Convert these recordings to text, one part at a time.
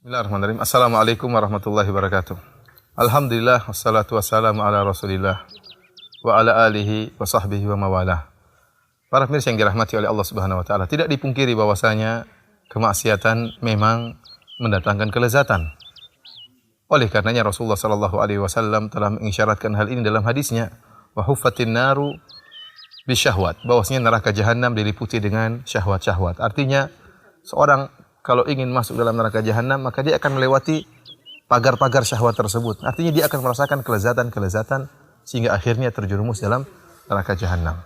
Bismillahirrahmanirrahim. Assalamualaikum warahmatullahi wabarakatuh. Alhamdulillah wassalatu wassalamu ala Rasulillah wa ala alihi wa sahbihi wa mawalah. Para pemirsa yang dirahmati oleh Allah Subhanahu wa taala, tidak dipungkiri bahwasanya kemaksiatan memang mendatangkan kelezatan. Oleh karenanya Rasulullah sallallahu alaihi wasallam telah mengisyaratkan hal ini dalam hadisnya, wa huffatin naru bisyahwat, bahwasanya neraka jahanam diliputi dengan syahwat-syahwat. Artinya seorang kalau ingin masuk dalam neraka jahanam, maka dia akan melewati pagar-pagar syahwat tersebut. Artinya dia akan merasakan kelezatan-kelezatan sehingga akhirnya terjerumus dalam neraka jahanam.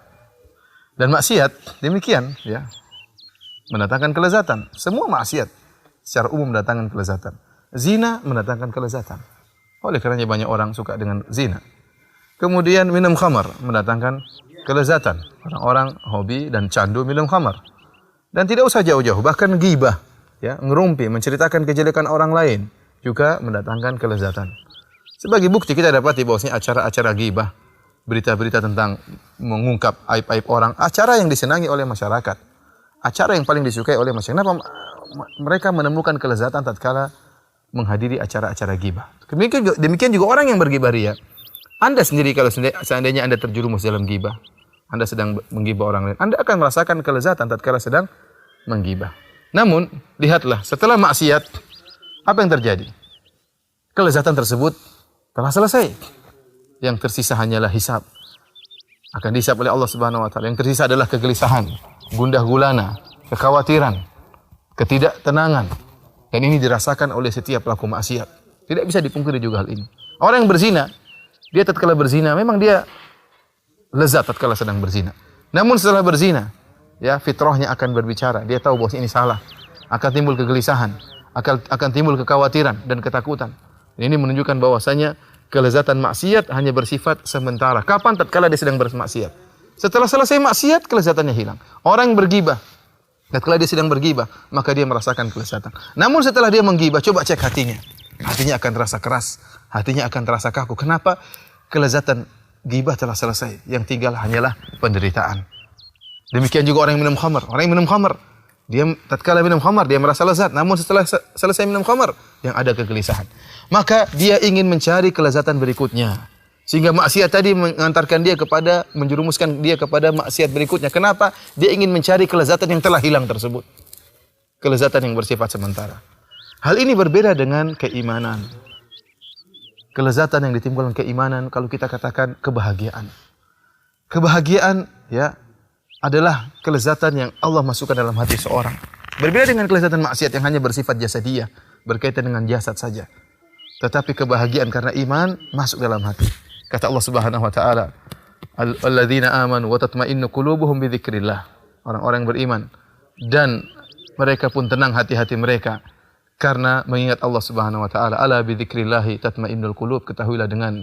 Dan maksiat demikian, ya, mendatangkan kelezatan. Semua maksiat secara umum mendatangkan kelezatan. Zina mendatangkan kelezatan. Oleh karenanya banyak orang suka dengan zina. Kemudian minum khamar mendatangkan kelezatan. Orang-orang hobi dan candu minum khamar. Dan tidak usah jauh-jauh, bahkan ghibah, ya, ngerumpi, menceritakan kejelekan orang lain juga mendatangkan kelezatan. Sebagai bukti kita dapati bahwasanya acara-acara ghibah, berita-berita tentang mengungkap aib-aib orang, acara yang disenangi oleh masyarakat, acara yang paling disukai oleh masyarakat. Kenapa mereka menemukan kelezatan tatkala menghadiri acara-acara ghibah? Demikian juga orang yang berghibah ria. Anda sendiri kalau seandainya Anda terjerumus dalam ghibah, Anda sedang menggibah orang lain, Anda akan merasakan kelezatan tatkala sedang menggibah. Namun, lihatlah, setelah maksiat, apa yang terjadi? Kelezatan tersebut telah selesai. Yang tersisa hanyalah hisab. Akan dihisab oleh Allah Subhanahu wa taala. Yang tersisa adalah kegelisahan, gundah gulana, kekhawatiran, ketidaktenangan. Dan ini dirasakan oleh setiap pelaku maksiat. Tidak bisa dipungkiri juga hal ini. Orang yang berzina, dia tatkala berzina, memang dia lezat tatkala sedang berzina. Namun setelah berzina, ya, fitrahnya akan berbicara. Dia tahu bahwa ini salah. Akan timbul kegelisahan, akan timbul kekhawatiran dan ketakutan. Ini menunjukkan bahwasanya kelezatan maksiat hanya bersifat sementara. Kapan? Tatkala dia sedang bermaksiat. Setelah selesai maksiat, kelezatannya hilang. Orang yang bergibah, tatkala dia sedang bergibah, maka dia merasakan kelezatan. Namun setelah dia menggibah, coba cek hatinya. Hatinya akan terasa keras, hatinya akan terasa kaku. Kenapa? Kelezatan gibah telah selesai. Yang tinggal hanyalah penderitaan. Demikian juga orang yang minum khamar. Orang yang minum khamar, dia tatkala minum khamar dia merasa lezat, namun setelah selesai minum khamar yang ada kegelisahan. Maka dia ingin mencari kelezatan berikutnya. Sehingga maksiat tadi mengantarkan dia kepada menjerumuskan dia kepada maksiat berikutnya. Kenapa? Dia ingin mencari kelezatan yang telah hilang tersebut. Kelezatan yang bersifat sementara. Hal ini berbeda dengan keimanan. Kelezatan yang ditimbulkan keimanan kalau kita katakan kebahagiaan. Kebahagiaan, ya, adalah kelezatan yang Allah masukkan dalam hati seorang. Berbeda dengan kelezatan maksiat yang hanya bersifat jasadiyah, berkaitan dengan jasad saja. Tetapi kebahagiaan karena iman masuk dalam hati. Kata Allah Subhanahu wa taala, "Alladzina amanu wa tatma'innu qulubuhum bi dzikrillah." Orang-orang yang beriman dan mereka pun tenang hati-hati mereka karena mengingat Allah Subhanahu wa taala. "Ala bi dzikrillah tatma'innul qulub." Ketahuilah dengan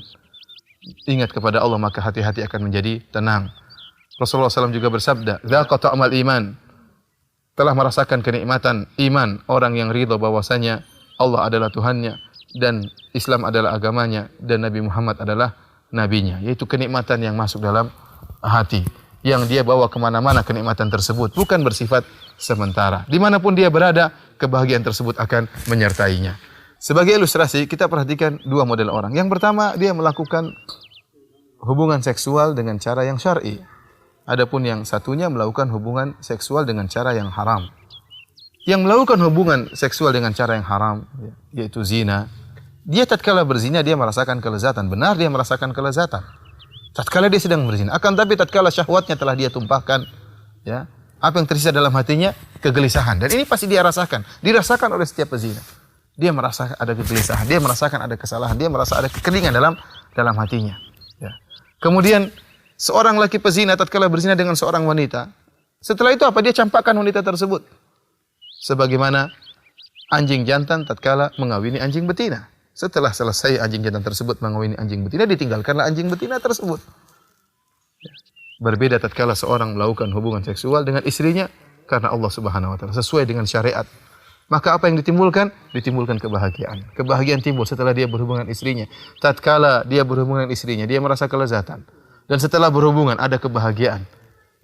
ingat kepada Allah maka hati-hati akan menjadi tenang. Rasulullah SAW juga bersabda, "Dzaqa ta'mal iman." Telah merasakan kenikmatan iman orang yang ridha bahwasanya Allah adalah Tuhannya dan Islam adalah agamanya dan Nabi Muhammad adalah nabinya. Yaitu kenikmatan yang masuk dalam hati. Yang dia bawa kemana-mana kenikmatan tersebut. Bukan bersifat sementara. Dimanapun dia berada, kebahagiaan tersebut akan menyertainya. Sebagai ilustrasi, kita perhatikan dua model orang. Yang pertama, dia melakukan hubungan seksual dengan cara yang syar'i. Adapun yang satunya melakukan hubungan seksual dengan cara yang haram. Yang melakukan hubungan seksual dengan cara yang haram, yaitu zina, dia tatkala berzina dia merasakan kelezatan. Benar dia merasakan kelezatan. Tatkala dia sedang berzina. Akan tapi tatkala syahwatnya telah dia tumpahkan, ya, apa yang tersisa dalam hatinya? Kegelisahan. Dan ini pasti dia rasakan. Dirasakan oleh setiap pezina. Dia merasa ada kegelisahan. Dia merasakan ada kesalahan. Dia merasa ada kekeringan dalam hatinya. Ya. Kemudian seorang laki pezina tatkala berzina dengan seorang wanita, setelah itu apa? Dia campakkan wanita tersebut. Sebagaimana anjing jantan tatkala mengawini anjing betina. Setelah selesai anjing jantan tersebut mengawini anjing betina, ditinggalkanlah anjing betina tersebut. Berbeda tatkala seorang melakukan hubungan seksual dengan istrinya karena Allah Subhanahu wa taala, sesuai dengan syariat. Maka apa yang ditimbulkan? Ditimbulkan kebahagiaan. Kebahagiaan timbul setelah dia berhubungan istrinya. Tatkala dia berhubungan istrinya, dia merasa kelezatan. Dan setelah berhubungan ada kebahagiaan.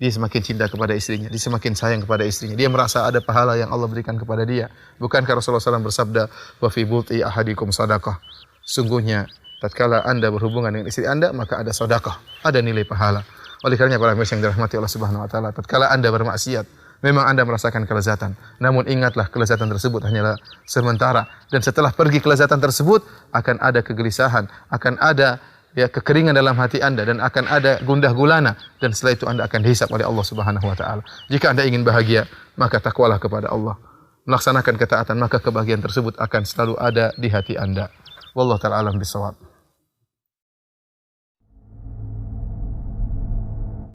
dia semakin cinta kepada istrinya, dia semakin sayang kepada istrinya. Dia merasa ada pahala yang Allah berikan kepada dia. Bukankah Rasulullah SAW bersabda, "Wa fi buti ahadikum sadaqah." Sungguhnya tatkala Anda berhubungan dengan istri Anda, maka ada sedekah, ada nilai pahala. Oleh karenanya para pemirsa yang dirahmati Allah Subhanahu wa taala, tatkala Anda bermaksiat, memang Anda merasakan kelezatan. Namun ingatlah kelezatan tersebut hanyalah sementara, dan setelah pergi kelezatan tersebut akan ada kegelisahan, akan ada kekeringan dalam hati Anda, dan akan ada gundah gulana, dan setelah itu Anda akan dihisab oleh Allah Subhanahu wa taala. Jika Anda ingin bahagia, maka takwalah kepada Allah. Melaksanakan ketaatan, maka kebahagiaan tersebut akan selalu ada di hati Anda. Wallahu taala alam bisawab.